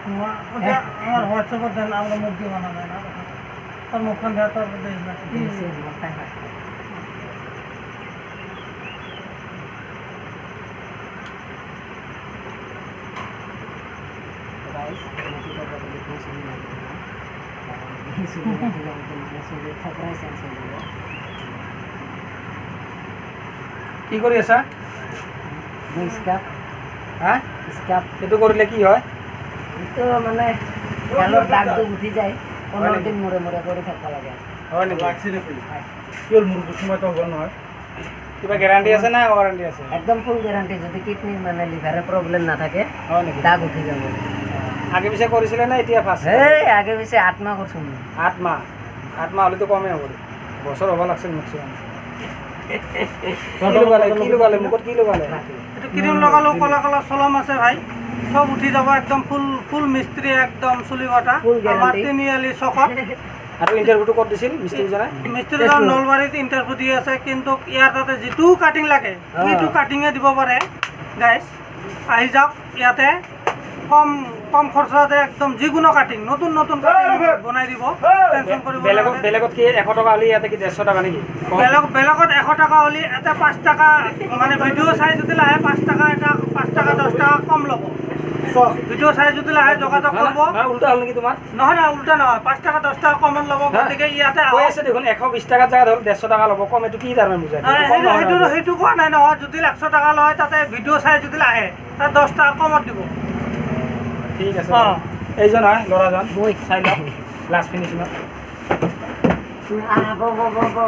আমাৰ হোয়াটসঅ্যাপে দেন, আমৰা মুখ দিয়ে বানা যায় না, তোৰ মুখখান দেওয়া তোৰ দেশ না কি কৰি আছা? হা স্কাপ এইটো কৰিলে কি হয়? এইটো মানে গালৰ দাগটো উঠি যায়, 15 দিন মূৰে মূৰে কৰি থাকিব লাগে। হয় নেকি? লাগছে নেকি? কি হ'ল মোৰ সময়তো হ'ব নহয়? কিবা গেৰাণ্টি আছে না ৱাৰেণ্টি আছে? একদম ফুল গেৰাণ্টি, যদি কিডনিৰ মানে লিভাৰৰ প্ৰব্লেম নাথাকে হয় নেকি? দাগ উঠি যাব। আগে পিছে কৰিছিলে না এতিয়া ফাৰ্ষ্ট? এই আগে পিছে 8 মাহ কৰিছোঁ মই। 8 মাহ হ'লেতো কমেই হ'ব, বছৰ হ'ব লাগছিল মেক্সিমাম। কি লগালে মুখত কি লগালে? এইটো ক্ৰীম লগালো, কলা কলা চলম আছে ভাই, সব উঠি যাব একদম ফুল মিস্ত্রি একদম চুলি কটা আমার তিনিআলি চকত। আৰু ইণ্টাৰভিউটো ক'ত দিছিল মিস্ত্ৰীজনে? মিস্ত্ৰীজন নলবাৰীত ইণ্টাৰভিউ দি আছে, কিন্তু ইয়াৰ তাতে যিটো কাটিং লাগে সেইটো কাটিঙে দিব পাৰে। গাইজ আহি যাওক ইয়াতে, কম খৰচতে একদম যিকোনো কাটিং, নতুন কাটিং বনাই দিব, টেনশ্যন কৰিব নালাগে। বেলেগত কি 100 টকা হ'লে ইয়াতে কি 150 টকা নেকি? বেলেগত 100 টকা হ'লে এটা 5 টকা, মানে ভিডিঅ' চাই যদি লাহে 5 টকা, এটা 5 টকা 10 টকা কম ল'ব। ভিডিঅ' চাই যদি লাহে যোগাযোগ কৰিব। উল্টা হ'ল নেকি তোমাৰ? নহয়, উল্টা নহয়, 5 টকা 10 টকা কমত ল'ব। গতিকে ইয়াতে কৈ আছে দেখোন 120 টকাৰ জেগাত হ'ল 150 টকা ল'ব কম। এইটো কি তাৰমানে বুজায়? সেইটো কোৱা নাই নহয়। যদি 100 টকা লয় তাতে ভিডিঅ' চাই যদি লাহে তাত 10 টকা কমত দিব। ঠিক আছে, এইজন হয় ল'ৰাজন, চাই লওক লাষ্ট ফিনিচিঙত।